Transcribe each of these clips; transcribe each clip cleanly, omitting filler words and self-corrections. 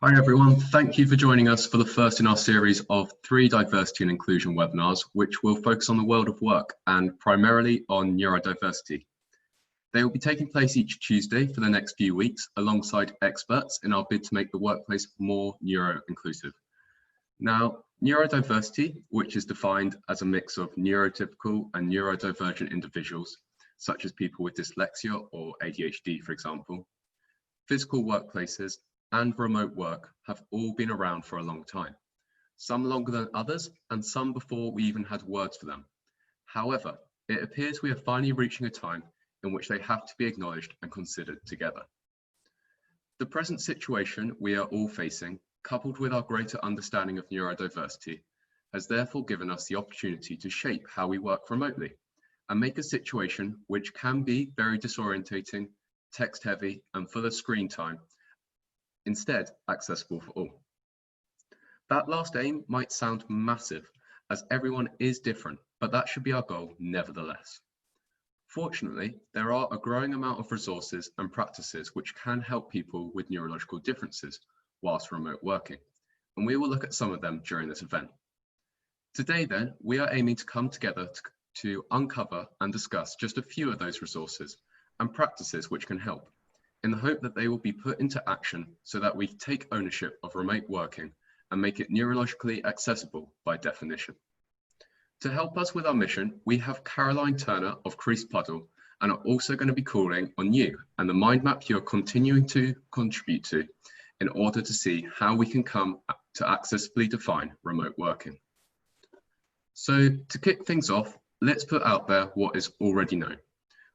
Hi everyone, thank you for joining us for the first in our series of 3 diversity and inclusion webinars, which will focus on the world of work and primarily on neurodiversity. They will be taking place each Tuesday for the next few weeks alongside experts in our bid to make the workplace more neuro-inclusive. Now, neurodiversity, which is defined as a mix of neurotypical and neurodivergent individuals, such as people with dyslexia or ADHD, for example, physical workplaces, and remote work have all been around for a long time, some longer than others and some before we even had words for them. However, it appears we are finally reaching a time in which they have to be acknowledged and considered together. The present situation we are all facing, coupled with our greater understanding of neurodiversity, has therefore given us the opportunity to shape how we work remotely and make a situation which can be very disorientating, text heavy, and full of screen time instead accessible for all. That last aim might sound massive, as everyone is different, but that should be our goal nevertheless. Fortunately, there are a growing amount of resources and practices which can help people with neurological differences whilst remote working, and we will look at some of them during this event. Today then, we are aiming to come together to uncover and discuss just a few of those resources and practices which can help, in the hope that they will be put into action so that we take ownership of remote working and make it neurologically accessible by definition. To help us with our mission, we have Caroline Turner of Creased Puddle and are also going to be calling on you and the mind map you're continuing to contribute to in order to see how we can come to accessibly define remote working. So to kick things off, let's put out there what is already known,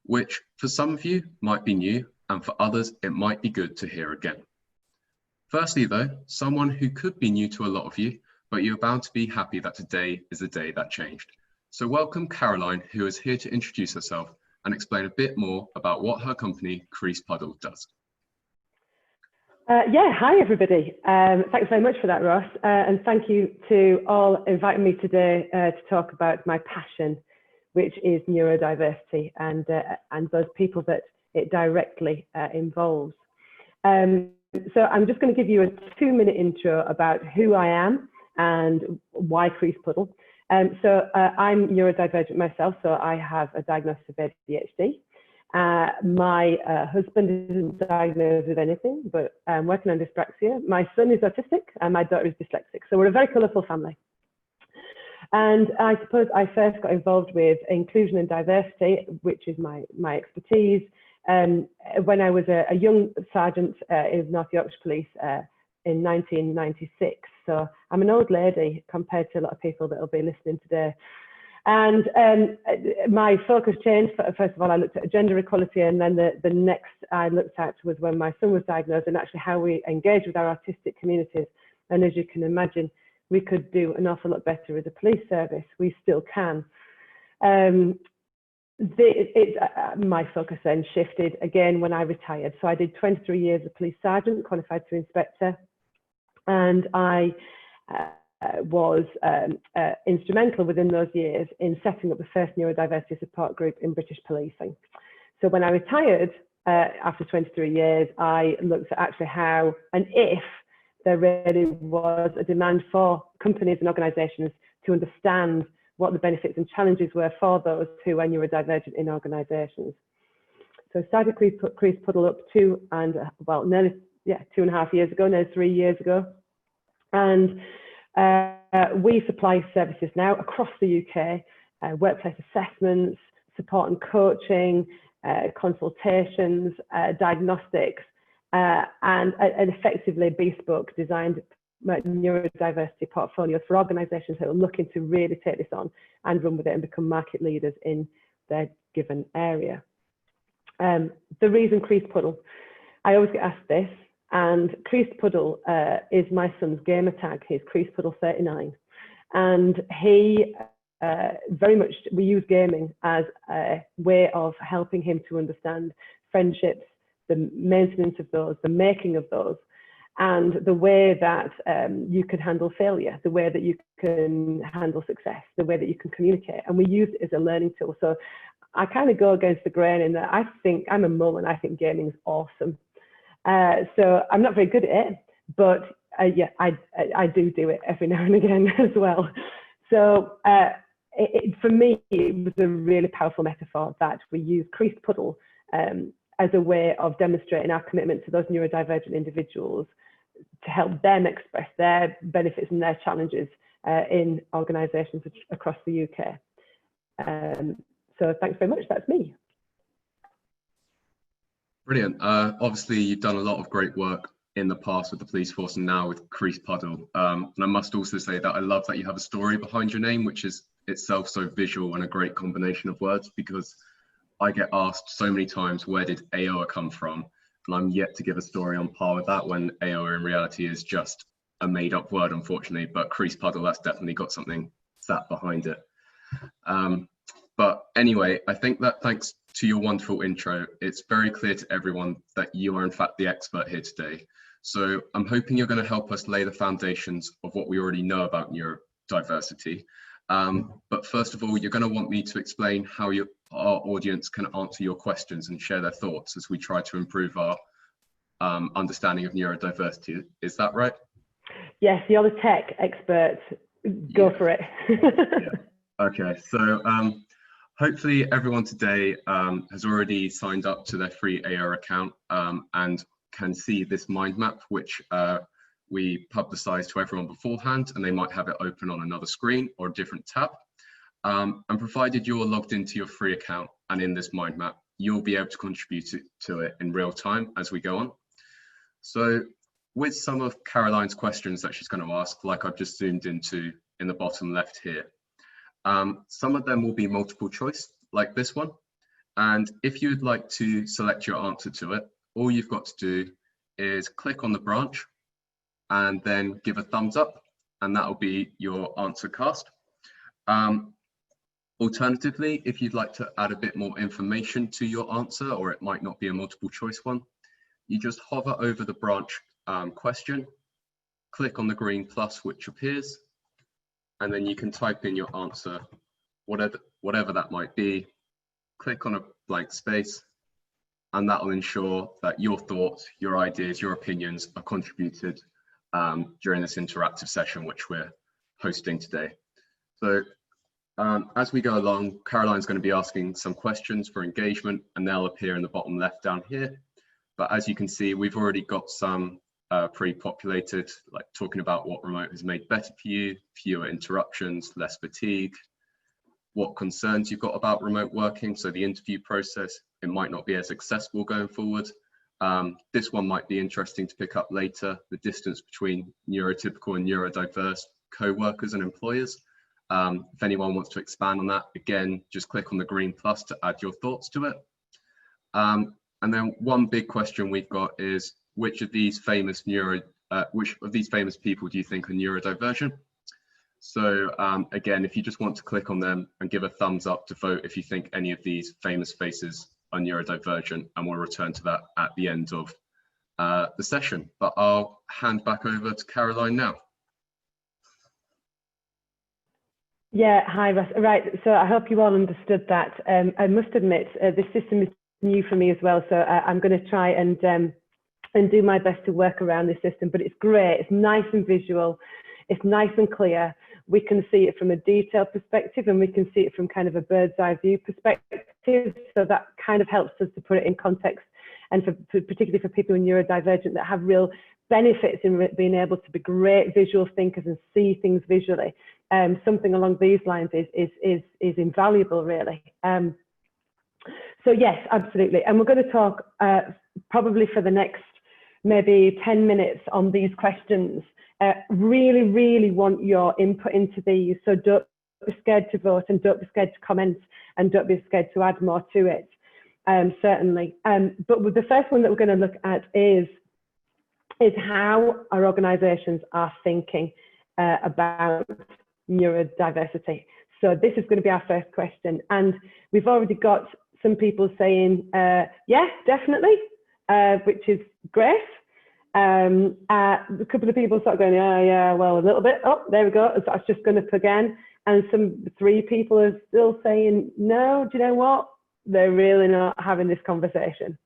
which for some of you might be new, and for others, it might be good to hear again. Firstly though, someone who could be new to a lot of you, but you're bound to be happy that today is the day that changed. So welcome Caroline, who is here to introduce herself and explain a bit more about what her company, Creased Puddle, does. Hi everybody. Thanks very much for that, Ross. And thank you to all inviting me today to talk about my passion, which is neurodiversity and those people that it directly involves. So I'm just going to give you a 2-minute intro about who I am and why Creased Puddle. So I'm neurodivergent myself, so I have a diagnosis of ADHD. My husband isn't diagnosed with anything, but I'm working on dyspraxia. My son is autistic and my daughter is dyslexic. So we're a very colourful family. And I suppose I first got involved with inclusion and diversity, which is my expertise. When I was a young sergeant in North Yorkshire Police in 1996. So I'm an old lady compared to a lot of people that will be listening today. And my focus changed. First of all, I looked at gender equality, and then the next I looked at was when my son was diagnosed and actually how we engage with our artistic communities. And as you can imagine, we could do an awful lot better as a police service. We still can. My focus then shifted again when I retired. So I did 23 years as a police sergeant, qualified to inspector, and I was instrumental within those years in setting up the first neurodiversity support group in British policing. So when I retired after 23 years, I looked at actually how and if there really was a demand for companies and organisations to understand what the benefits and challenges were for those who are neurodivergent in organisations. So I started Creased Puddle up nearly 2.5 years ago, nearly 3 years ago. And we supply services now across the UK, workplace assessments, support and coaching, consultations, diagnostics, and effectively bespoke designed neurodiversity portfolios for organisations that are looking to really take this on and run with it and become market leaders in their given area. The reason Creased Puddle, I always get asked this, and Creased Puddle is my son's gamer tag. He's Creased Puddle 39, and he very much, we use gaming as a way of helping him to understand friendships, the maintenance of those, the making of those, and the way that you can handle failure, the way that you can handle success, the way that you can communicate. And we use it as a learning tool. So I kind of go against the grain in that I think I'm a mum and I think gaming is awesome. So I'm not very good at it, but yeah, I do it every now and again as well. So for me, it was a really powerful metaphor that we use Creased Puddle as a way of demonstrating our commitment to those neurodivergent individuals to help them express their benefits and their challenges in organisations across the UK. So thanks very much, that's me. Brilliant. Obviously, you've done a lot of great work in the past with the police force and now with Creased Puddle. And I must also say that I love that you have a story behind your name, which is itself so visual and a great combination of words, because I get asked so many times, where did Ayoa come from? And I'm yet to give a story on par with that, when Ayoa in reality is just a made up word, unfortunately, but Creased Puddle, that's definitely got something sat behind it. But anyway, I think that thanks to your wonderful intro, it's very clear to everyone that you are in fact the expert here today. So I'm hoping you're going to help us lay the foundations of what we already know about neurodiversity. But first of all, you're going to want me to explain how our audience can answer your questions and share their thoughts as we try to improve our understanding of neurodiversity. Is that right? Yes, you're the tech expert. Go for it. Yeah. Okay, so hopefully everyone today has already signed up to their free Ayoa account and can see this mind map, which we publicize to everyone beforehand, and they might have it open on another screen or a different tab. And provided you're logged into your free account and in this mind map, you'll be able to contribute to it in real time as we go on. So with some of Caroline's questions that she's going to ask, like I've just zoomed into in the bottom left here, some of them will be multiple choice, like this one. And if you'd like to select your answer to it, all you've got to do is click on the branch and then give a thumbs up, and that'll be your answer cast. Alternatively, if you'd like to add a bit more information to your answer, or it might not be a multiple choice one, you just hover over the branch question, click on the green plus which appears, and then you can type in your answer, whatever that might be, click on a blank space, and that will ensure that your thoughts, your ideas, your opinions are contributed during this interactive session, which we're hosting today. So as we go along, Caroline's going to be asking some questions for engagement, and they'll appear in the bottom left down here. But as you can see, we've already got some pre-populated, like talking about what remote has made better for you, fewer interruptions, less fatigue, what concerns you've got about remote working. So the interview process, it might not be as accessible going forward. This one might be interesting to pick up later, the distance between neurotypical and neurodiverse co-workers and employers. If anyone wants to expand on that, again, just click on the green plus to add your thoughts to it. And then one big question we've got is, which of these famous people do you think are neurodivergent? So again, if you just want to click on them and give a thumbs up to vote if you think any of these famous faces are neurodivergent, and we'll return to that at the end of the session. But I'll hand back over to Caroline now. Yeah, hi Russ. Right, so I hope you all understood that. I must admit, this system is new for me as well, so I'm going to try and do my best to work around this system, but it's great. It's nice and visual. It's nice and clear. We can see it from a detailed perspective, and we can see it from kind of a bird's eye view perspective. So that kind of helps us to put it in context, and particularly for people who are neurodivergent that have real benefits in being able to be great visual thinkers and see things visually. Something along these lines is invaluable, really. So yes, absolutely. And we're going to talk probably for the next maybe 10 minutes on these questions. Really want your input into these. So don't be scared to vote, and don't be scared to comment, and don't be scared to add more to it, certainly. But the first one that we're going to look at is how our organisations are thinking about neurodiversity. So this is going to be our first question, and we've already got some people saying yeah, definitely, which is great. A couple of people start going, yeah, well, a little bit. Oh, there we go. So that's just going up again. And 3 people are still saying, no, do you know what? They're really not having this conversation.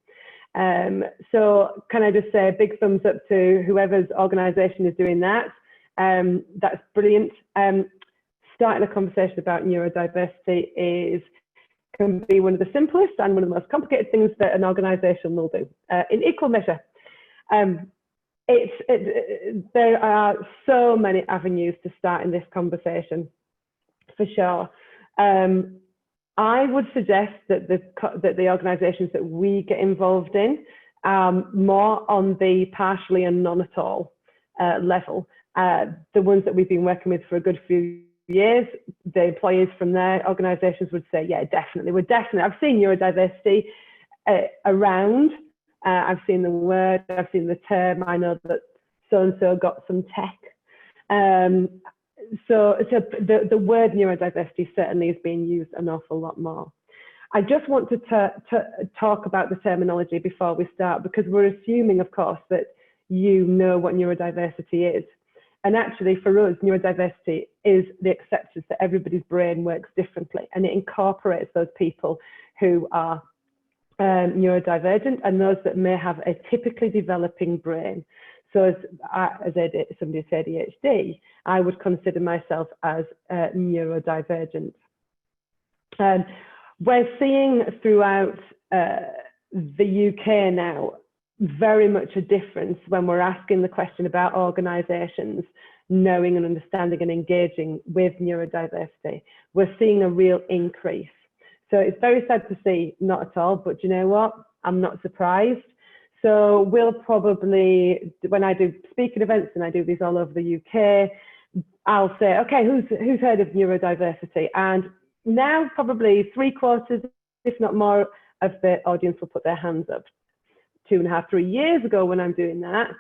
So can I just say a big thumbs up to whoever's organisation is doing that. That's brilliant. Starting a conversation about neurodiversity can be one of the simplest and one of the most complicated things that an organisation will do in equal measure. There are so many avenues to start in this conversation, for sure. I would suggest that the organisations that we get involved in more on the partially and none at all level. The ones that we've been working with for a good few years, the employees from their organisations would say, yeah, definitely. I've seen neurodiversity around. I've seen the word, I've seen the term. I know that so-and-so got some tech. So the word neurodiversity certainly is being used an awful lot more. I just want to talk about the terminology before we start, because we're assuming, of course, that you know what neurodiversity is. And actually, for us, neurodiversity is the acceptance that everybody's brain works differently, and it incorporates those people who are neurodivergent and those that may have a typically developing brain. So as somebody with ADHD, I would consider myself as neurodivergent. We're seeing throughout the UK now very much a difference when we're asking the question about organisations knowing and understanding and engaging with neurodiversity. We're seeing a real increase. So it's very sad to see not at all, but you know what? I'm not surprised. So we'll probably, when I do speaking events, and I do these all over the UK, I'll say, okay, who's heard of neurodiversity? And now probably 3/4, if not more, of the audience will put their hands up. 2.5, 3 years ago when I'm doing that,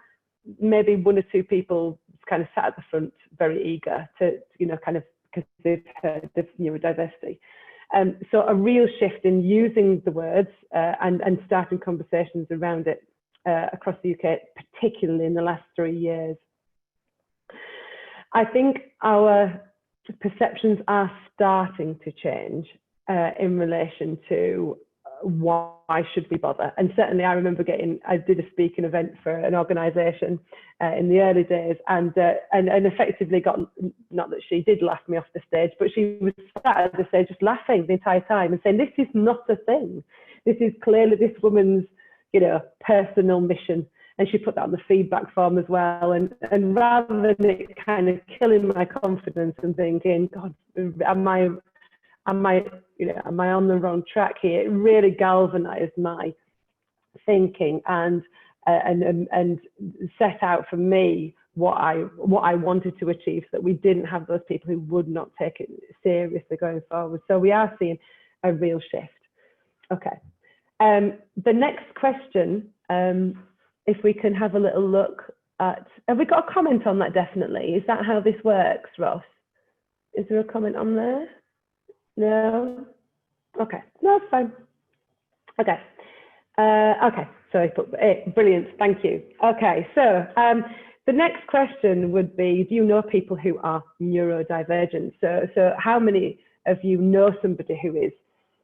maybe 1 or 2 people kind of sat at the front, very eager to, kind of, because they've heard of neurodiversity. So a real shift in using the words and starting conversations around it across the UK, particularly in the last 3 years. I think our perceptions are starting to change in relation to why should we bother. And certainly I remember I did a speaking event for an organisation in the early days, and effectively got, not that she did laugh me off the stage, but she was sat at the stage just laughing the entire time and saying, this is not a thing. This is clearly this woman's, personal mission. And she put that on the feedback form as well. And rather than it kind of killing my confidence and thinking, God, am I on the wrong track here? It really galvanized my thinking and set out for me what I wanted to achieve, so that we didn't have those people who would not take it seriously going forward. So we are seeing a real shift. Okay. The next question, if we can have a little look at, have we got a comment on that? Definitely. Is that how this works, Ross? Is there a comment on there? No? Okay, no, it's fine. Okay, okay, so brilliant, thank you. Okay, so the next question would be, do you know people who are neurodivergent? So how many of you know somebody who is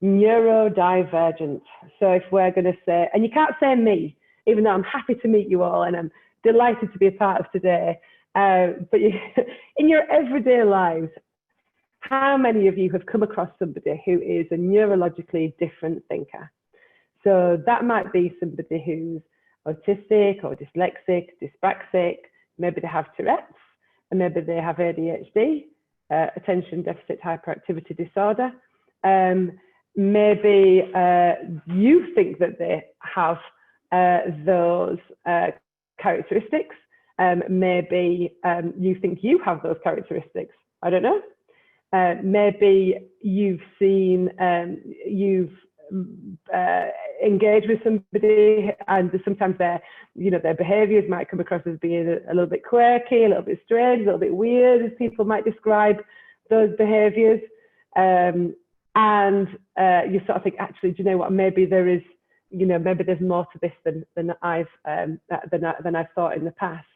neurodivergent? So if we're going to say, and you can't say me, even though I'm happy to meet you all and I'm delighted to be a part of today, but in your everyday lives, how many of you have come across somebody who is a neurologically different thinker? So that might be somebody who's autistic or dyslexic, dyspraxic, maybe they have Tourette's, and maybe they have ADHD, attention deficit hyperactivity disorder. Maybe you think that they have those characteristics. Maybe you think you have those characteristics. I don't know. Maybe you've seen, you've engaged with somebody, and sometimes their behaviours might come across as being a little bit quirky, a little bit strange, a little bit weird, as people might describe those behaviours. And you sort of think, actually, do you know what? Maybe there is, maybe there's more to this than I've thought in the past.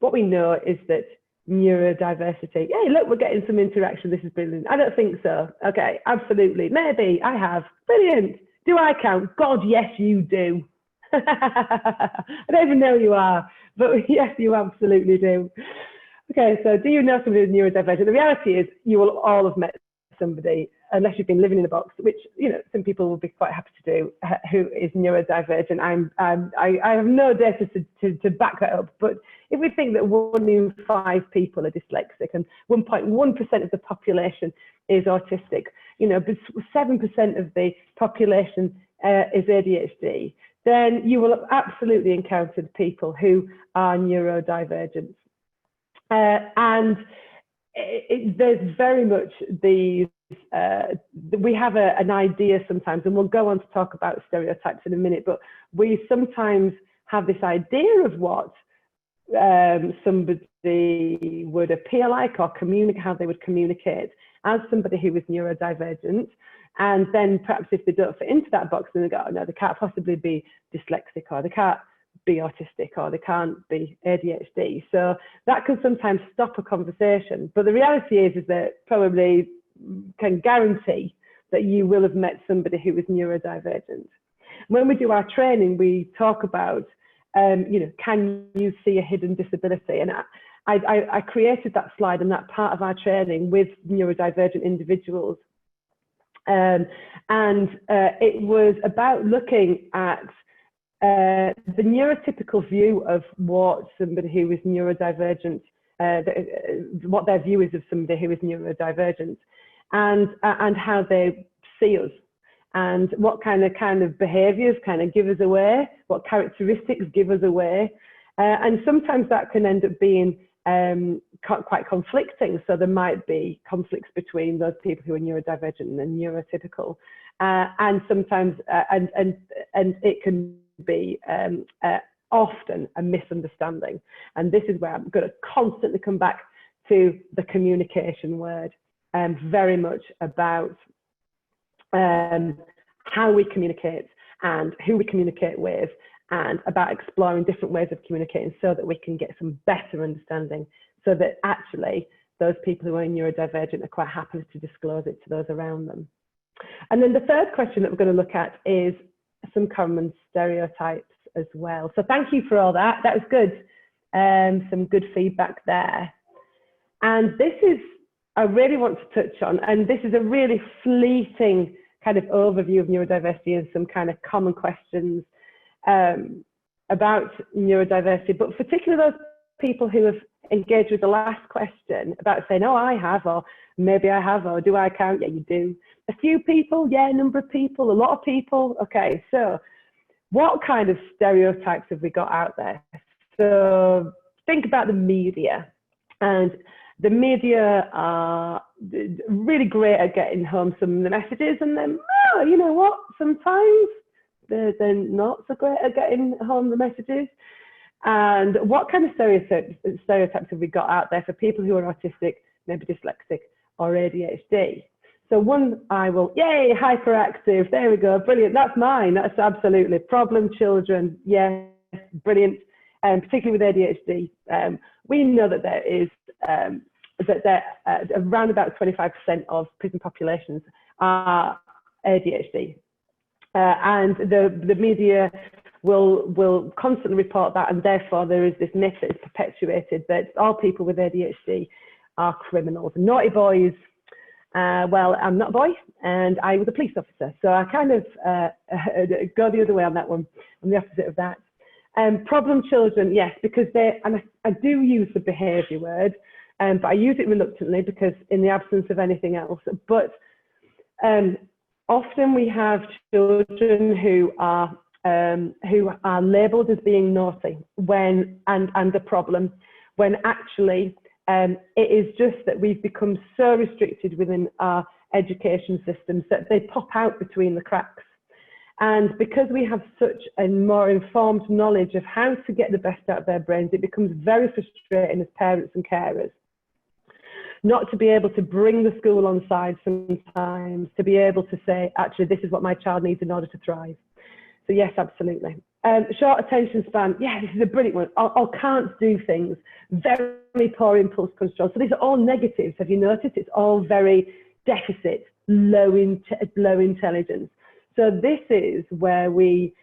What we know is that neurodiversity, hey, look, we're getting some interaction. This is brilliant. I don't think so. Okay, absolutely. Maybe I have. Brilliant. Do I count? God, yes, you do. I don't even know who you are, but yes, you absolutely do. Okay, so do you know somebody who's neurodivergent? The reality is you will all have met somebody, unless you've been living in a box, which, you know, some people will be quite happy to do, who is neurodivergent. I have no data to back that up, but if we think that 1 in 5 people are dyslexic and 1.1% of the population is autistic, you know, but 7% of the population is ADHD, then you will have absolutely encountered people who are neurodivergent. And there's very much these, we have an idea sometimes, and we'll go on to talk about stereotypes in a minute, but we sometimes have this idea of what somebody would appear like or communicate, how they would communicate as somebody who is neurodivergent. And then perhaps if they don't fit into that box, then they go, oh, no, they can't possibly be dyslexic, or they can't be autistic, or they can't be ADHD. So that can sometimes stop a conversation. But the reality is that probably can guarantee that you will have met somebody who is neurodivergent. When we do our training, we talk about, you know, can you see a hidden disability? And I created that slide and that part of our training with neurodivergent individuals. It was about looking at the neurotypical view of what somebody who is neurodivergent, what their view is of somebody who is neurodivergent, and how they see us, and what kind of behaviours kind of give us away, what characteristics give us away, and sometimes that can end up being quite conflicting. So there might be conflicts between those people who are neurodivergent and neurotypical, and sometimes and it can be often a misunderstanding. And this is where I'm going to constantly come back to the communication word, very much about how we communicate and who we communicate with, and about exploring different ways of communicating so that we can get some better understanding, so that actually those people who are neurodivergent are quite happy to disclose it to those around them. And then the third question that we're going to look at is some common stereotypes as well. So thank you for all that. That was good. Some good feedback there. And this is, I really want to touch on, and this is a really fleeting kind of overview of neurodiversity and some kind of common questions about neurodiversity, but particularly those people who have engaged with the last question about saying, oh, I have, or maybe I have, or do I count? Yeah, you do. A few people, yeah, a number of people, a lot of people. Okay, so what kind of stereotypes have we got out there? So think about the media, and the media are really great at getting home some of the messages, and then, oh, you know what, sometimes they're not so great at getting home the messages. And what kind of stereotypes have we got out there for people who are autistic, maybe dyslexic, or ADHD? So one, I will, yay, hyperactive, there we go, brilliant, that's mine, that's absolutely, problem children, yes, brilliant, particularly with ADHD. We know that there is, around about 25% of prison populations are ADHD. And the media will constantly report that, and therefore there is this myth that is perpetuated that all people with ADHD are criminals, naughty boys. Well, I'm not a boy, and I was a police officer, so I kind of go the other way on that one. I'm the opposite of that. Problem children, yes, because and I do use the behaviour word, but I use it reluctantly because in the absence of anything else. But often we have children who are labelled as being naughty and a problem, when actually it is just that we've become so restricted within our education systems that they pop out between the cracks. And because we have such a more informed knowledge of how to get the best out of their brains, it becomes very frustrating as parents and carers not to be able to bring the school on side sometimes, to be able to say, actually, this is what my child needs in order to thrive. So yes, absolutely. Short attention span, yeah, this is a brilliant one. Or can't do things, very poor impulse control. So these are all negatives. Have you noticed? It's all very deficit, low intelligence. So this is where we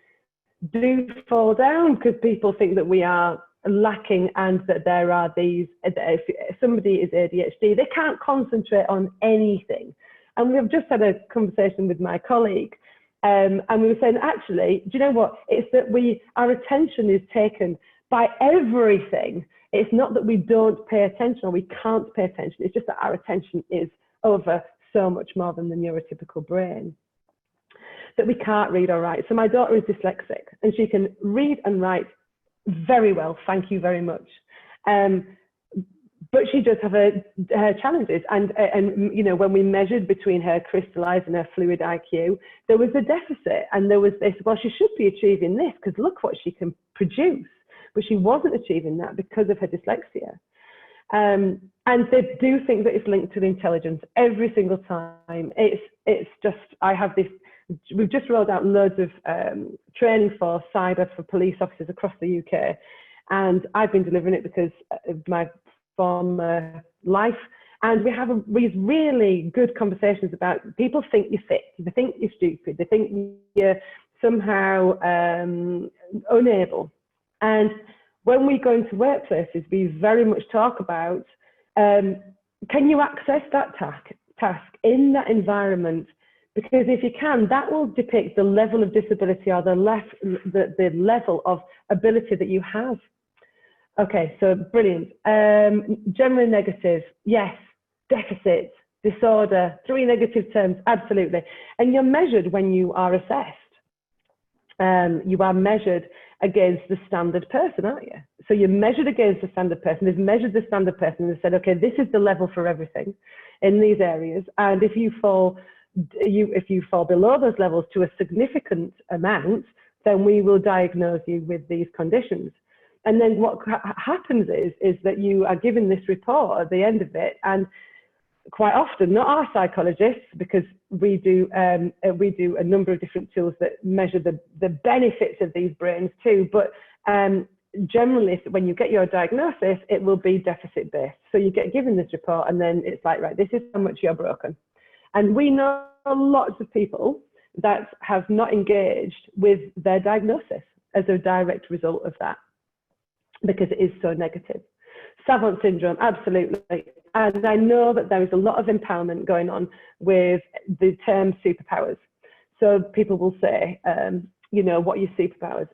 do fall down, because people think that we are lacking and that there are these, if somebody is ADHD, they can't concentrate on anything. And we've just had a conversation with my colleague, and we were saying, actually, do you know what? It's that our attention is taken by everything. It's not that we don't pay attention or we can't pay attention. It's just that our attention is over so much more than the neurotypical brain, that we can't read or write. So my daughter is dyslexic and she can read and write very well, thank you very much. But she does have her challenges. And you know, when we measured between her crystallized and her fluid IQ, there was a deficit. And there was this, well, she should be achieving this because look what she can produce. But she wasn't achieving that because of her dyslexia. And they do think that it's linked to the intelligence every single time. It's just, I have this, we've just rolled out loads of training for cyber for police officers across the UK. And I've been delivering it because of my former life. And we have these really good conversations about, people think you're sick, they think you're stupid, they think you're somehow unable. And when we go into workplaces, we very much talk about, can you access that task in that environment? Because if you can, that will depict the level of disability or the level of ability that you have. Okay, so brilliant. Generally negative, yes. Deficit, disorder, 3 negative terms, absolutely. And you're measured when you are assessed. You are measured against the standard person, aren't you? So you're measured against the standard person. They've measured the standard person and said, okay, this is the level for everything in these areas. And if you fall below those levels to a significant amount, then we will diagnose you with these conditions. And then what happens is that you are given this report at the end of it, and quite often, not our psychologists, because we do a number of different tools that measure the benefits of these brains too, but generally when you get your diagnosis, it will be deficit based. So you get given this report and then it's like, right, this is how much you're broken. And we know lots of people that have not engaged with their diagnosis as a direct result of that, because it is so negative. Savant syndrome, absolutely. And I know that there is a lot of empowerment going on with the term superpowers. So people will say, you know, what are your superpowers?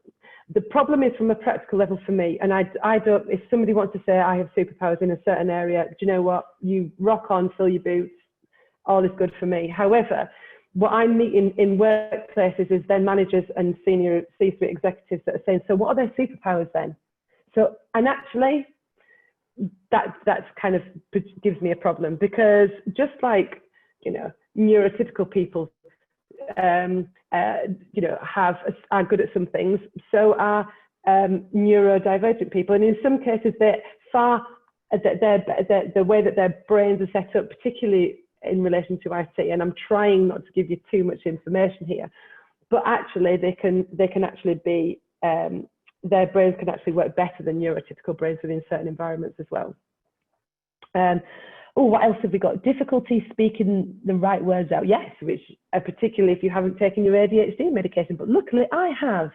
The problem is from a practical level for me, and I don't, if somebody wants to say I have superpowers in a certain area, do you know what? You rock on, fill your boots, all is good for me. However, what I'm meeting in workplaces is then managers and senior C-suite executives that are saying, so what are their superpowers then? So, and actually, that's kind of gives me a problem, because just like, you know, neurotypical people, you know, are good at some things, so are neurodivergent people, and in some cases the way that their brains are set up, particularly in relation to IT, and I'm trying not to give you too much information here, but actually they can actually be their brains can actually work better than neurotypical brains within certain environments as well. Oh, what else have we got? Difficulty speaking the right words out. Yes, which particularly if you haven't taken your ADHD medication, but luckily I have.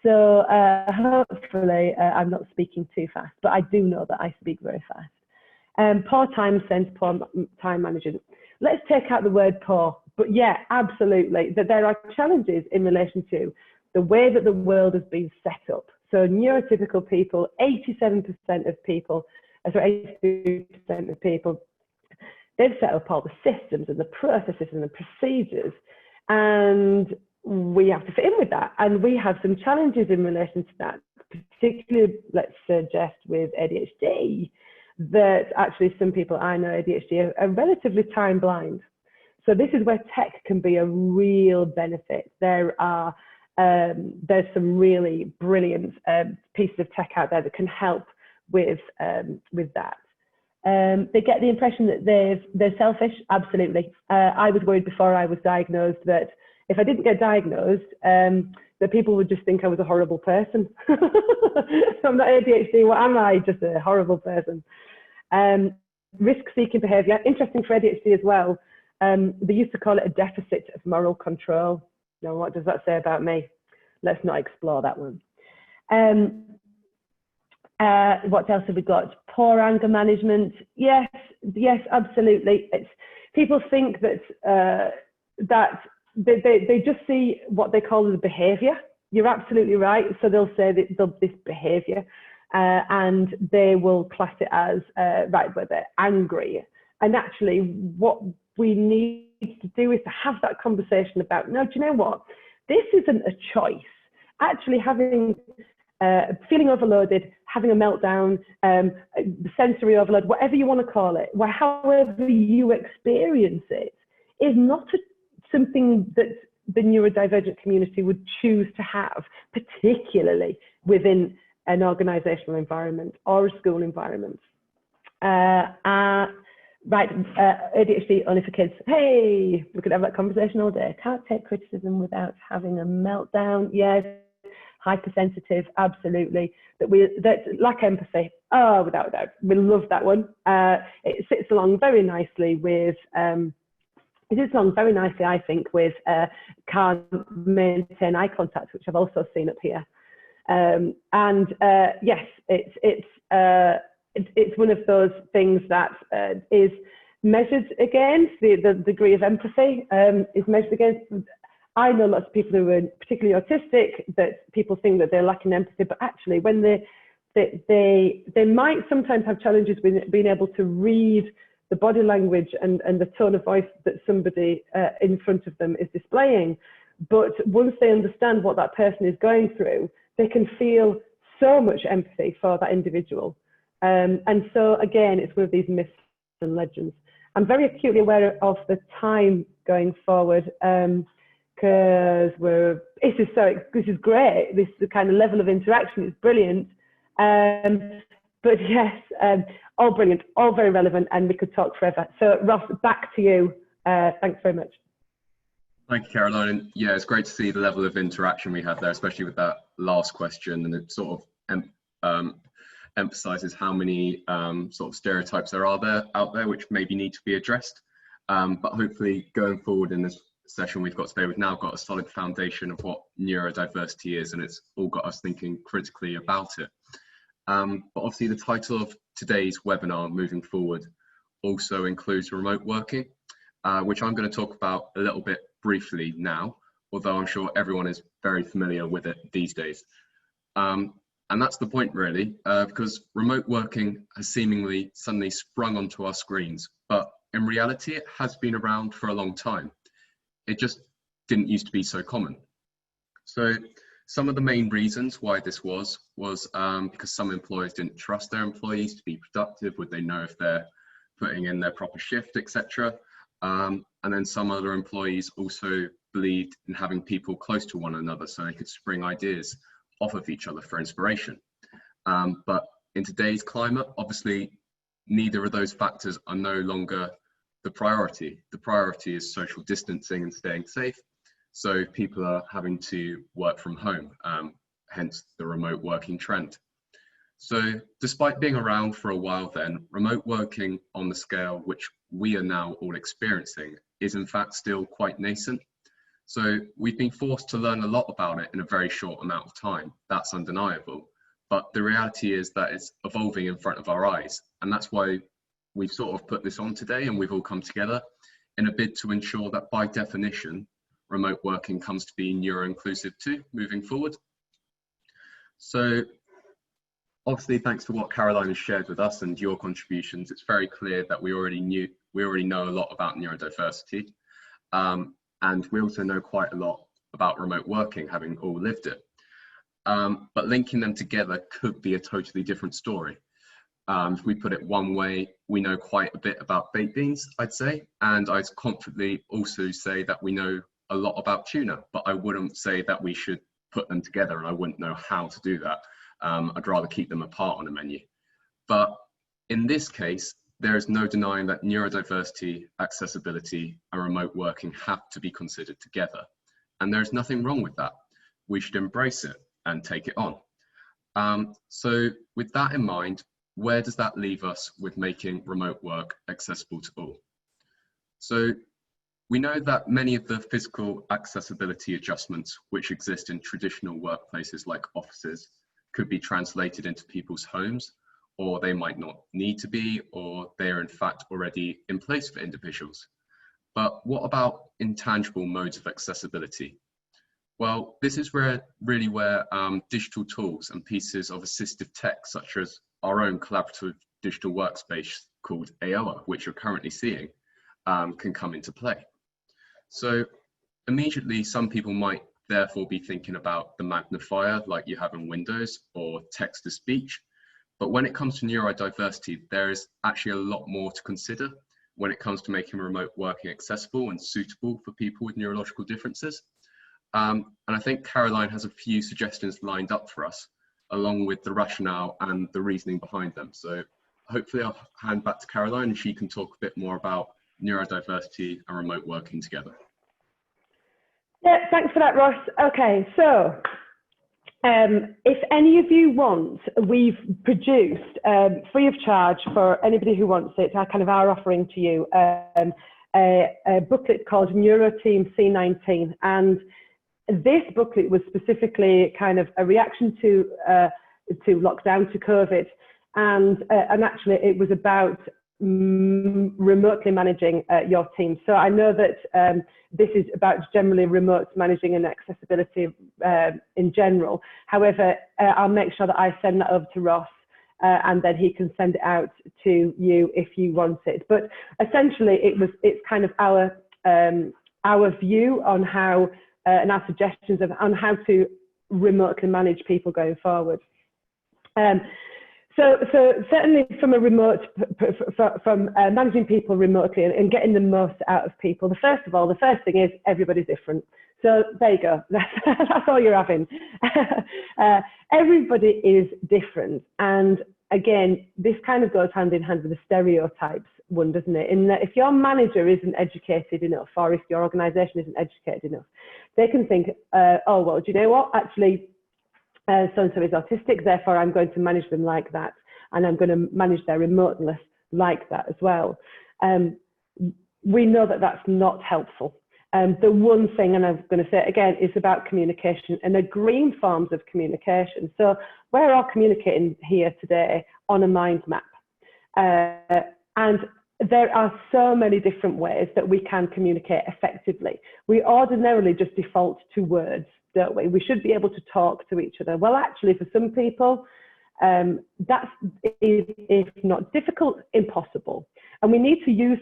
So hopefully I'm not speaking too fast, but I do know that I speak very fast. Poor time sense, poor time management. Let's take out the word poor, but yeah, absolutely, that there are challenges in relation to the way that the world has been set up. So neurotypical people, 87% of people, 82% of people, they've set up all the systems and the processes and the procedures, and we have to fit in with that. And we have some challenges in relation to that, particularly, let's suggest, with ADHD, that actually some people I know ADHD are relatively time blind. So this is where tech can be a real benefit. There's some really brilliant pieces of tech out there that can help with that. They get the impression that they're selfish. Absolutely. I was worried before I was diagnosed that if I didn't get diagnosed, that people would just think I was a horrible person. I'm not ADHD. What am I? Just a horrible person. Risk-seeking behaviour. Interesting for ADHD as well. They used to call it a deficit of moral control. Now, what does that say about me? Let's not explore that one. What else have we got? Poor anger management. Yes, absolutely. People think that they just see what they call the behaviour. You're absolutely right. So they'll say that this behaviour, and they will class it as right, where they're angry. And actually, what we need to do is to have that conversation about, no, do you know what? This isn't a choice. Actually, having feeling overloaded, having a meltdown, sensory overload, whatever you want to call it, however you experience it, is not something that the neurodivergent community would choose to have, particularly within an organisational environment or a school environment. Right, ADHD only for kids. Hey, we could have that conversation all day. Can't take criticism without having a meltdown. Yes. Hypersensitive, absolutely. That lack empathy. Oh, without a doubt, we love that one. It sits along very nicely with. It sits along very nicely, I think, with can't maintain eye contact, which I've also seen up here. Yes, it's one of those things that is measured against the degree of empathy is measured against. I know lots of people who are particularly autistic that people think that they're lacking empathy, but actually when they might sometimes have challenges with being able to read the body language and the tone of voice that somebody in front of them is displaying. But once they understand what that person is going through, they can feel so much empathy for that individual. And so again, it's one of these myths and legends. I'm very acutely aware of the time going forward. Because this is great. This kind of level of interaction is brilliant. But yes, all brilliant, all very relevant, and we could talk forever. So Ross, back to you. Thanks very much. Thank you, Caroline. And yeah, it's great to see the level of interaction we had there, especially with that last question, and it sort of emphasizes how many sort of stereotypes there are out there which maybe need to be addressed. But hopefully going forward in this session we've got today, we've now got a solid foundation of what neurodiversity is, and it's all got us thinking critically about it. But obviously the title of today's webinar moving forward also includes remote working, which I'm going to talk about a little bit briefly now, although I'm sure everyone is very familiar with it these days. And that's the point really, because remote working has seemingly suddenly sprung onto our screens, but in reality it has been around for a long time. It just didn't used to be so common. So some of the main reasons why this was because some employers didn't trust their employees to be productive. Would they know if they're putting in their proper shift, etc. And then some other employees also believed in having people close to one another so they could spring ideas off of each other for inspiration. But in today's climate, obviously, neither of those factors are no longer the priority. The priority is social distancing and staying safe. So people are having to work from home, hence the remote working trend. So despite being around for a while then, remote working on the scale which we are now all experiencing is in fact still quite nascent. So we've been forced to learn a lot about it in a very short amount of time. That's undeniable. But the reality is that it's evolving in front of our eyes. And that's why we've sort of put this on today, and we've all come together in a bid to ensure that by definition, remote working comes to be neuro-inclusive too, moving forward. So obviously, thanks to what Caroline has shared with us and your contributions, it's very clear that we already know a lot about neurodiversity. And we also know quite a lot about remote working, having all lived it. But linking them together could be a totally different story. If we put it one way, we know quite a bit about baked beans, I'd say, and I'd confidently also say that we know a lot about tuna, but I wouldn't say that we should put them together, and I wouldn't know how to do that. I'd rather keep them apart on a menu. But in this case, there is no denying that neurodiversity, accessibility, and remote working have to be considered together. And there's nothing wrong with that. We should embrace it and take it on. So with that in mind, where does that leave us with making remote work accessible to all? So We know that many of the physical accessibility adjustments which exist in traditional workplaces like offices could be translated into people's homes, or they might not need to be, or they are in fact already in place for individuals. But what about intangible modes of accessibility? Well, this is really where digital tools and pieces of assistive tech, such as our own collaborative digital workspace called Ayoa, which you're currently seeing, can come into play. So immediately, some people might therefore be thinking about the magnifier like you have in Windows or text-to-speech. But when it comes to neurodiversity, there is actually a lot more to consider when it comes to making remote working accessible and suitable for people with neurological differences. And I think Caroline has a few suggestions lined up for us, along with the rationale and the reasoning behind them. So hopefully I'll hand back to Caroline and she can talk a bit more about neurodiversity and remote working together. Yeah, thanks for that, Ross. Okay, so if any of you want, we've produced free of charge for anybody who wants it, our offering to you, a booklet called Neuroteam C19. And this booklet was specifically kind of a reaction to lockdown, to COVID. And actually it was about remotely managing your team. So I know that this is about generally remote managing and accessibility in general. However, I'll make sure that I send that over to Ross and then he can send it out to you if you want it. But essentially it's kind of our view on how and our suggestions on how to remotely manage people going forward. So certainly from a remote, from managing people remotely and getting the most out of people, the first thing is everybody's different. So there you go, that's all you're having. Everybody is different. And again, this kind of goes hand in hand with the stereotypes one, doesn't it? In that if your manager isn't educated enough, or if your organization isn't educated enough, they can think, oh, well, do you know what? Actually, so-and-so is autistic, therefore I'm going to manage them like that. And I'm going to manage their remoteness like that as well. We know that that's not helpful. The one thing, and I'm going to say it again, is about communication and agreeing forms of communication. So we're all communicating here today on a mind map. And there are so many different ways that we can communicate effectively. We ordinarily just default to words, don't we? We should be able to talk to each other. Well, actually, for some people, that is, if not difficult, impossible. And we need to use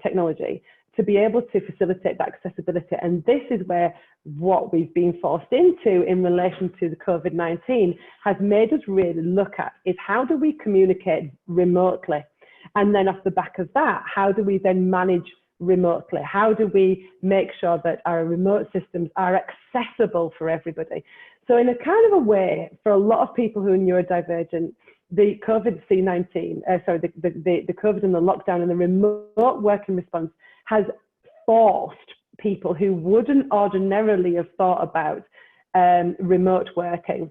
technology to be able to facilitate that accessibility. And this is where what we've been forced into in relation to the COVID-19 has made us really look at is how do we communicate remotely? And then off the back of that, how do we then manage remotely? How do we make sure that our remote systems are accessible for everybody? So in a kind of a way, for a lot of people who are neurodivergent, the COVID-19, the COVID and the lockdown and the remote working response has forced people who wouldn't ordinarily have thought about remote working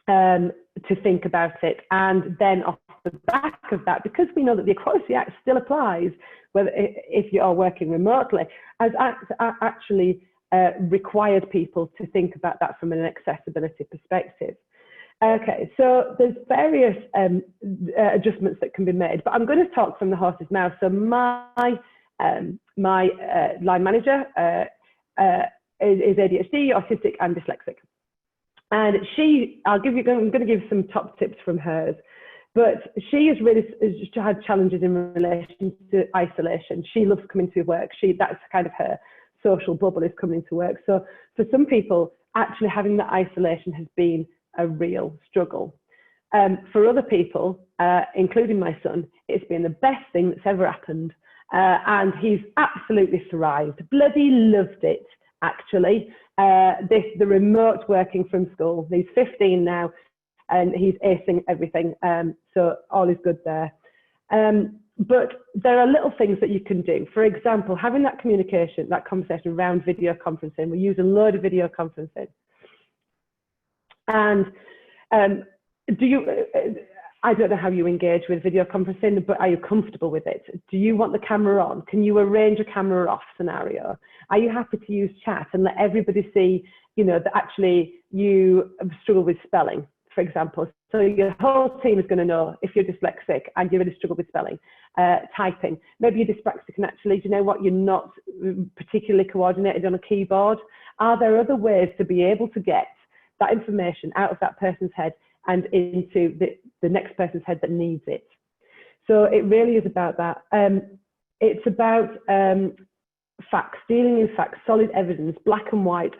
to think about it. And then off the back of that, because we know that the Equality Act still applies, whether if you are working remotely, has actually required people to think about that from an accessibility perspective. Okay, so there's various adjustments that can be made, but I'm going to talk from the horse's mouth. So my line manager is ADHD, autistic, and dyslexic. And I'm going to give some top tips from hers. But she has had challenges in relation to isolation. She loves coming to work. That's kind of her social bubble, is coming to work. So for some people, actually having that isolation has been a real struggle. For other people, including my son, it's been the best thing that's ever happened. And he's absolutely thrived. Bloody loved it, actually. The remote working from school. He's 15 now, and he's acing everything. So all is good there. But there are little things that you can do. For example, having that communication, that conversation around video conferencing. We use a load of video conferencing. And I don't know how you engage with video conferencing, but are you comfortable with it? Do you want the camera on? Can you arrange a camera off scenario? Are you happy to use chat and let everybody see, you know, that actually you struggle with spelling, for example? So your whole team is going to know if you're dyslexic and you really struggle with spelling. Typing, maybe you're dyspraxic and actually, do you know what, you're not particularly coordinated on a keyboard. Are there other ways to be able to get that information out of that person's head and into the next person's head that needs it? So it really is about that. It's about facts, dealing in facts, solid evidence, black and white.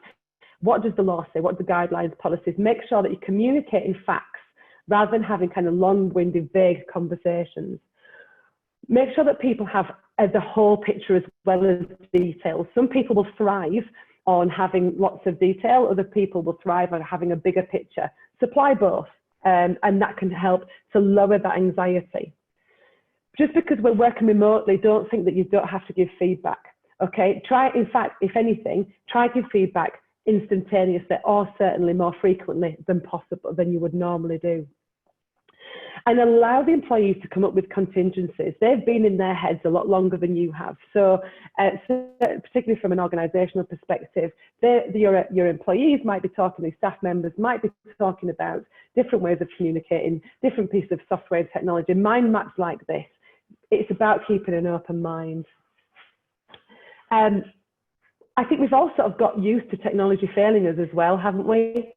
What does the law say? What are the guidelines, policies? Make sure that you communicate in facts rather than having kind of long-winded, vague conversations. Make sure that people have the whole picture as well as details. Some people will thrive on having lots of detail. Other people will thrive on having a bigger picture. Supply both, and that can help to lower that anxiety. Just because we're working remotely, don't think that you don't have to give feedback, okay? Try, in fact, if anything, try to give feedback instantaneously or certainly more frequently than possible, than you would normally do. And allow the employees to come up with contingencies. They've been in their heads a lot longer than you have. So particularly from an organisational perspective, your employees might be talking, the staff members might be talking about different ways of communicating, different pieces of software and technology, mind maps like this. It's about keeping an open mind. I think we've all sort of got used to technology failing us as well, haven't we?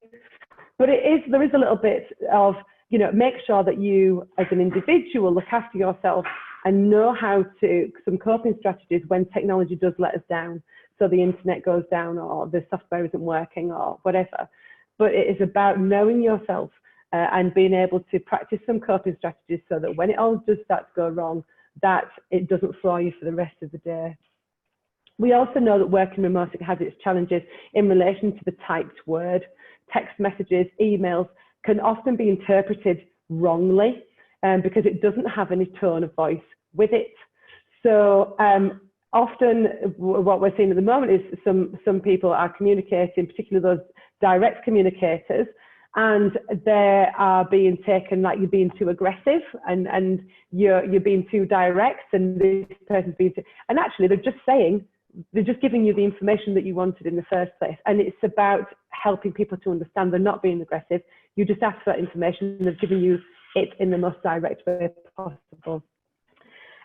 But there is a little bit of, you know, make sure that you as an individual look after yourself and know how to, some coping strategies when technology does let us down. So the internet goes down or the software isn't working or whatever. But it is about knowing yourself and being able to practice some coping strategies so that when it all does start to go wrong, that it doesn't floor you for the rest of the day. We also know that working remotely has its challenges in relation to the typed word. Text messages, emails can often be interpreted wrongly because it doesn't have any tone of voice with it. So often what we're seeing at the moment is some people are communicating, particularly those direct communicators, and they are being taken like you're being too aggressive and you're being too direct, and this person's being too, and actually they're just giving you the information that you wanted in the first place. And it's about helping people to understand they're not being aggressive. You just ask for that information and they've given you it in the most direct way possible.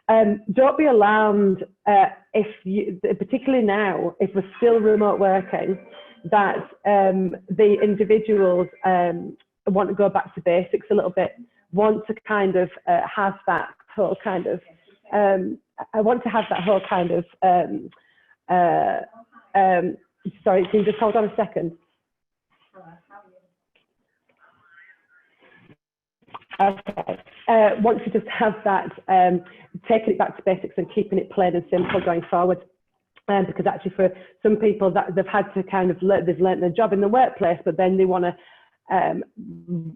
Don't be alarmed particularly now, if we're still remote working, that the individuals want to go back to basics a little bit, want to kind of have that whole kind of, sorry, can you just hold on a second? Okay. Want to just have that, taking it back to basics and keeping it plain and simple going forward. Because actually for some people that they've had to kind of they've learned their job in the workplace, but then they want to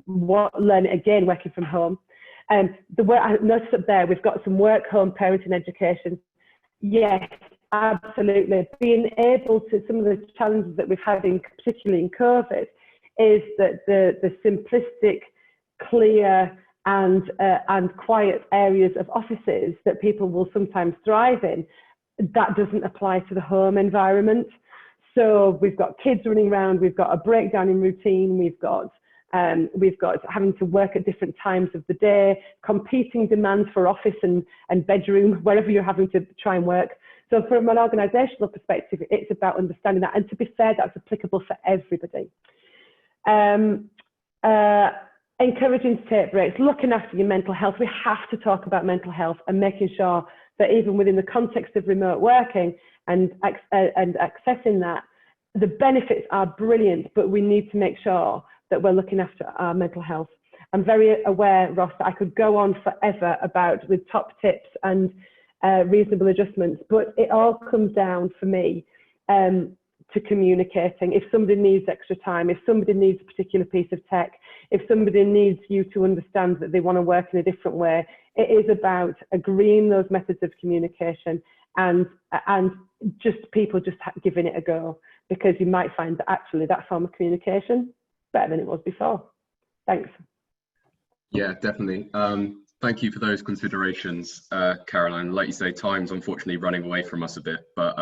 learn it again working from home. The work, I noticed up there, we've got some work, home, parenting, education. Yes, absolutely. Being able to, some of the challenges that we've had, particularly in COVID, is that the simplistic, clear and quiet areas of offices that people will sometimes thrive in, that doesn't apply to the home environment. So we've got kids running around, we've got a breakdown in routine, we've got having to work at different times of the day, competing demands for office and bedroom, wherever you're having to try and work. So from an organisational perspective, it's about understanding that. And to be fair, that's applicable for everybody. Encouraging to take breaks, looking after your mental health. We have to talk about mental health and making sure that even within the context of remote working and accessing that, the benefits are brilliant, but we need to make sure that we're looking after our mental health. I'm very aware, Ross, that I could go on forever with top tips and reasonable adjustments, but it all comes down for me to communicating. If somebody needs extra time, if somebody needs a particular piece of tech, if somebody needs you to understand that they want to work in a different way, it is about agreeing those methods of communication and just people just giving it a go, because you might find that actually that form of communication better than it was before. Thanks. Yeah, definitely. Thank you for those considerations, Caroline. Like you say, time's unfortunately running away from us a bit, but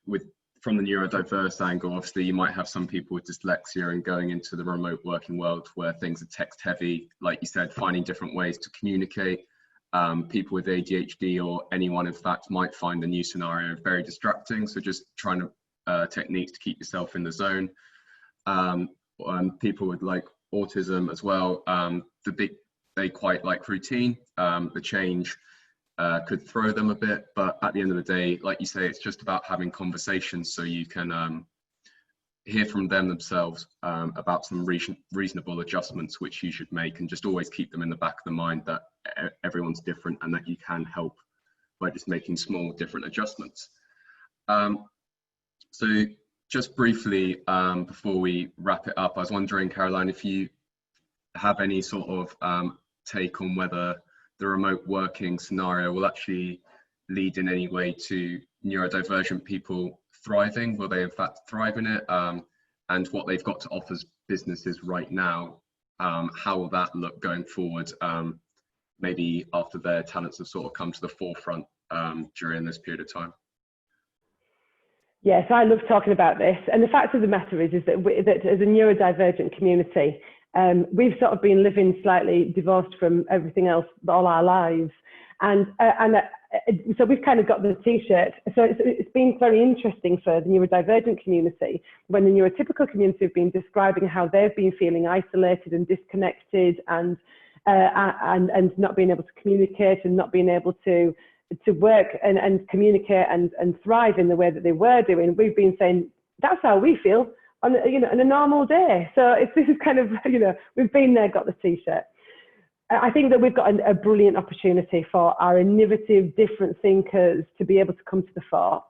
with from the neurodiverse angle, obviously you might have some people with dyslexia and going into the remote working world where things are text heavy, like you said, finding different ways to communicate. People with ADHD or anyone in fact might find the new scenario very distracting. So just trying to techniques to keep yourself in the zone. People with like autism as well, they quite like routine. The change could throw them a bit, but at the end of the day, like you say, it's just about having conversations so you can hear from them themselves about some reasonable adjustments which you should make, and just always keep them in the back of the mind that everyone's different and that you can help by just making small different adjustments. So just briefly, before we wrap it up, I was wondering, Caroline, if you have any sort of take on whether the remote working scenario will actually lead in any way to neurodivergent people thriving. Will they in fact thrive in it? And what they've got to offer businesses right now, how will that look going forward? Maybe after their talents have sort of come to the forefront during this period of time. Yes, I love talking about this. And the fact of the matter is that as a neurodivergent community, we've sort of been living slightly divorced from everything else all our lives. And so we've kind of got the t-shirt. So it's been very interesting for the neurodivergent community when the neurotypical community have been describing how they've been feeling isolated and disconnected and not being able to communicate and not being able to work and communicate and thrive in the way that they were doing. We've been saying that's how we feel on a normal day. So this is kind of, we've been there, got the t-shirt. I think that we've got a brilliant opportunity for our innovative, different thinkers to be able to come to the fore.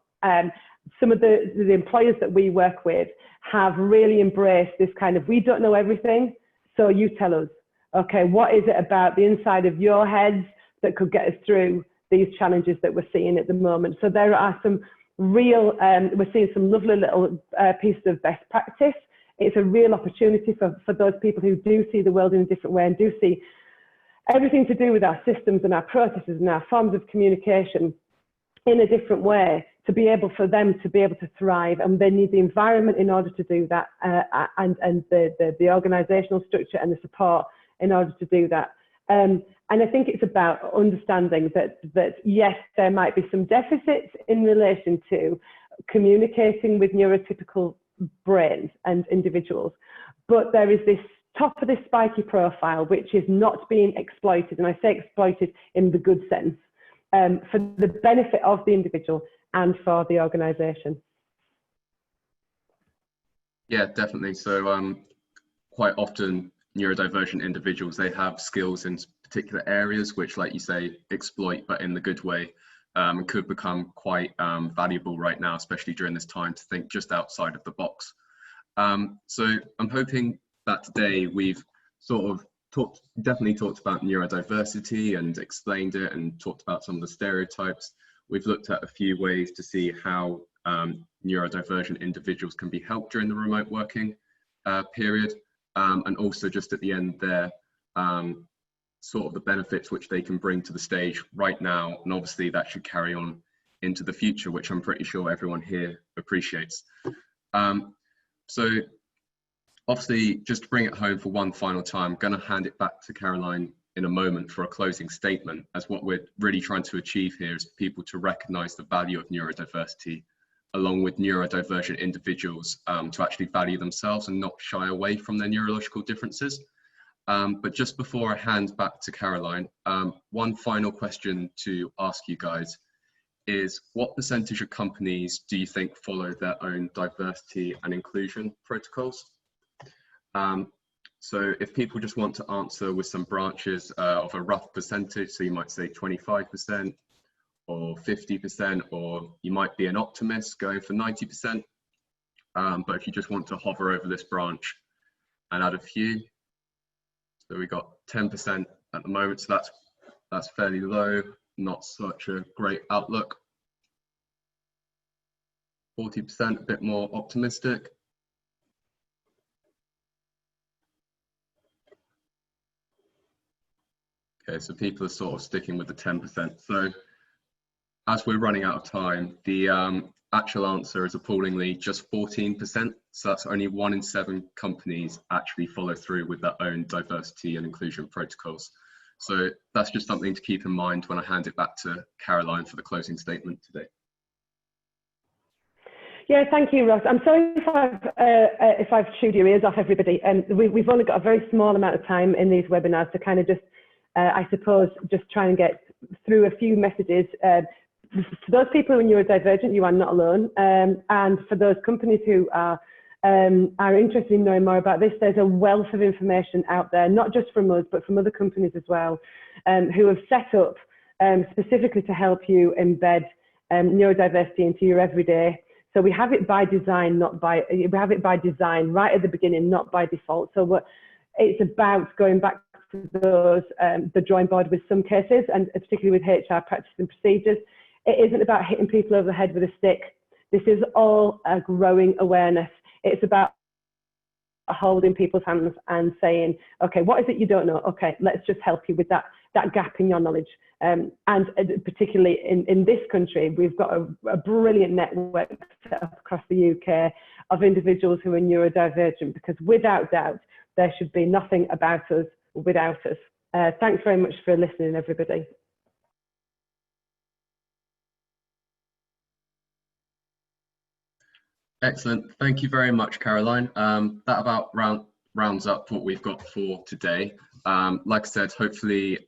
Some of the employers that we work with have really embraced this kind of, we don't know everything, so you tell us, okay, what is it about the inside of your heads that could get us through these challenges that we're seeing at the moment? So there are some real, we're seeing some lovely little pieces of best practice. It's a real opportunity for those people who do see the world in a different way and do see everything to do with our systems and our processes and our forms of communication in a different way, to be able for them to be able to thrive. And they need the environment in order to do that, and the organizational structure and the support in order to do that. And I think it's about understanding that yes, there might be some deficits in relation to communicating with neurotypical brains and individuals, but there is this top of this spiky profile which is not being exploited, and I say exploited in the good sense, for the benefit of the individual and for the organisation. Yeah, definitely. So quite often neurodivergent individuals, they have skills in particular areas which, like you say, exploit, but in the good way, could become quite valuable right now, especially during this time, to think just outside of the box. So I'm hoping that today we've sort of definitely talked about neurodiversity and explained it and talked about some of the stereotypes. We've looked at a few ways to see how neurodivergent individuals can be helped during the remote working period. And also just at the end there, sort of the benefits which they can bring to the stage right now. And obviously that should carry on into the future, which I'm pretty sure everyone here appreciates. So obviously, just to bring it home for one final time, I'm going to hand it back to Caroline in a moment for a closing statement, as what we're really trying to achieve here is people to recognise the value of neurodiversity, along with neurodivergent individuals, to actually value themselves and not shy away from their neurological differences. But just before I hand back to Caroline, one final question to ask you guys is, what percentage of companies do you think follow their own diversity and inclusion protocols? So if people just want to answer with some branches of a rough percentage, so you might say 25% or 50%, or you might be an optimist going for 90%. But if you just want to hover over this branch and add a few, so we got 10% at the moment, so that's fairly low, not such a great outlook. 40%, a bit more optimistic. Okay, so people are sort of sticking with the 10%. So as we're running out of time, the actual answer is appallingly just 14%. So that's only 1 in 7 companies actually follow through with their own diversity and inclusion protocols. So that's just something to keep in mind when I hand it back to Caroline for the closing statement today. Yeah, thank you, Ross. I'm sorry if I've chewed your ears off, everybody. And we've only got a very small amount of time in these webinars to kind of just, I suppose, just try and get through a few messages. For those people who are neurodivergent, you are not alone. And for those companies who are interested in knowing more about this, there's a wealth of information out there, not just from us, but from other companies as well, who have set up specifically to help you embed neurodiversity into your everyday. So we have it by design, we have it by design right at the beginning, not by default. So it's about going back to those, the drawing board with some cases, and particularly with HR practice and procedures. It isn't about hitting people over the head with a stick. This is all a growing awareness. It's about holding people's hands and saying, okay, what is it you don't know? Okay, let's just help you with that gap in your knowledge. And particularly in this country, we've got a brilliant network set up across the UK of individuals who are neurodivergent, because without doubt, there should be nothing about us without us. Thanks very much for listening, everybody. Excellent. Thank you very much, Caroline. That about rounds up what we've got for today. Like I said, hopefully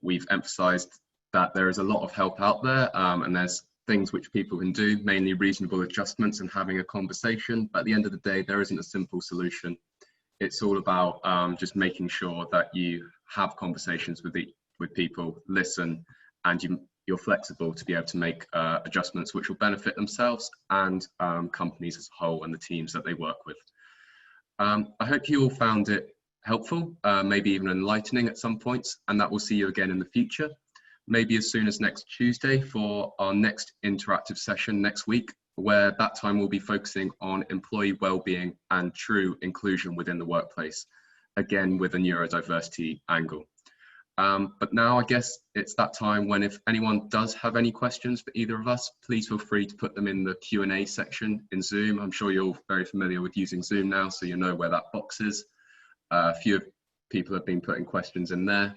we've emphasised that there is a lot of help out there, and there's things which people can do, mainly reasonable adjustments and having a conversation. But at the end of the day, there isn't a simple solution. It's all about just making sure that you have conversations with people, listen, and you're flexible to be able to make adjustments which will benefit themselves and companies as a whole and the teams that they work with. I hope you all found it helpful, maybe even enlightening at some points, and that we'll see you again in the future, maybe as soon as next Tuesday for our next interactive session next week, where that time we'll be focusing on employee well-being and true inclusion within the workplace, again with a neurodiversity angle. But now I guess it's that time when if anyone does have any questions for either of us, please feel free to put them in the Q&A section in Zoom. I'm sure you're very familiar with using Zoom now, so you know where that box is. A few people have been putting questions in there.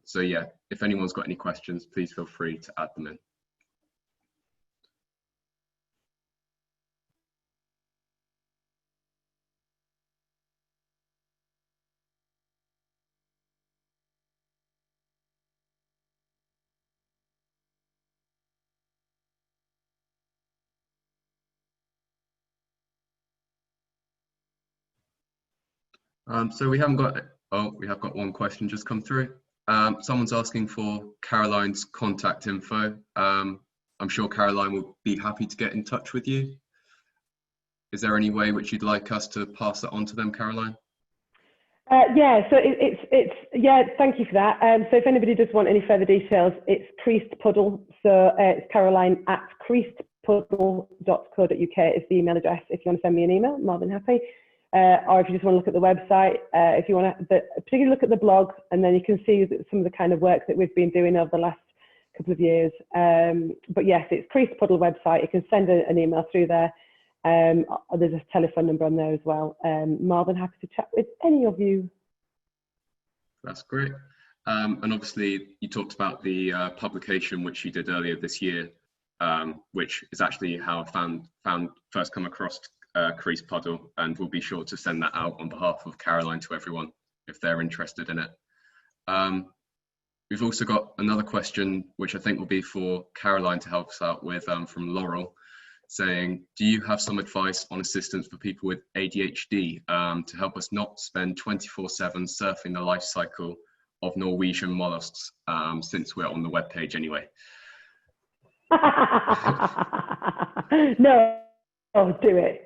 So yeah, if anyone's got any questions, please feel free to add them in. So we have got one question just come through. Someone's asking for Caroline's contact info. I'm sure Caroline will be happy to get in touch with you. Is there any way which you'd like us to pass that on to them, Caroline? Yeah, so yeah, thank you for that. So if anybody does want any further details, it's Creased Puddle. So it's Caroline at creasedpuddle.co.uk is the email address. If you want to send me an email, more than happy. Or if you just want to look at the website, if you want to particularly look at the blog, and then you can see some of the kind of work that we've been doing over the last couple of years. But yes, it's Creased Puddle website. You can send an email through there. There's a telephone number on there as well. More than happy to chat with any of you. That's great. And obviously you talked about the publication which you did earlier this year, which is actually how I first come across Creased Puddle, and we'll be sure to send that out on behalf of Caroline to everyone if they're interested in it. We've also got another question which I think will be for Caroline to help us out with, from Laurel, saying, do you have some advice on assistance for people with ADHD to help us not spend 24/7 surfing the life cycle of Norwegian mollusks, since we're on the webpage anyway? No. Oh, do it.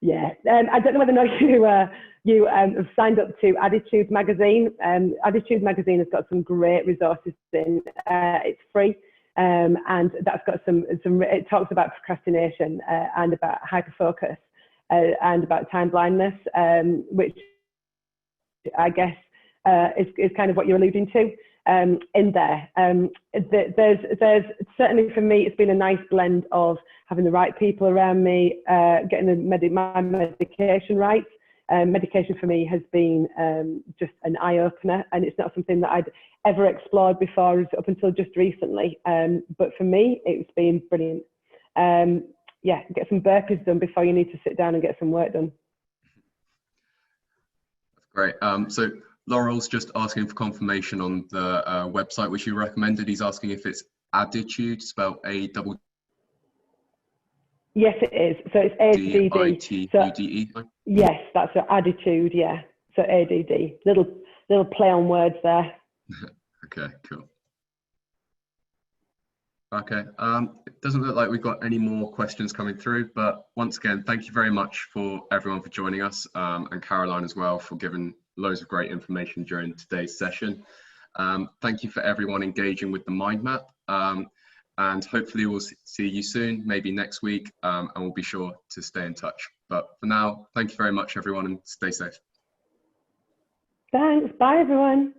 Yeah, I don't know whether or not you have signed up to Attitude Magazine. Attitude Magazine has got some great resources in. It's free, and that's got some. It talks about procrastination and about hyperfocus and about time blindness, which I guess, is kind of what you're alluding to in there. There's certainly for me, it's been a nice blend of having the right people around me, getting my medication right. Medication for me has been just an eye-opener, and it's not something that I'd ever explored before up until just recently. But for me, it's been brilliant. Yeah, get some burpees done before you need to sit down and get some work done. That's great. So Laurel's just asking for confirmation on the website which you recommended. He's asking if it's Additude, spelled A-double. Yes, it is. So it's ADD. So, yes, that's an Additude. Yeah. So ADD. Little play on words there. Okay, cool. Okay. It doesn't look like we've got any more questions coming through, but once again, thank you very much for everyone for joining us, and Caroline as well for giving loads of great information during today's session. Thank you for everyone engaging with the mind map. And hopefully we'll see you soon, maybe next week, and we'll be sure to stay in touch. But for now, thank you very much, everyone, and stay safe. Thanks. Bye, everyone.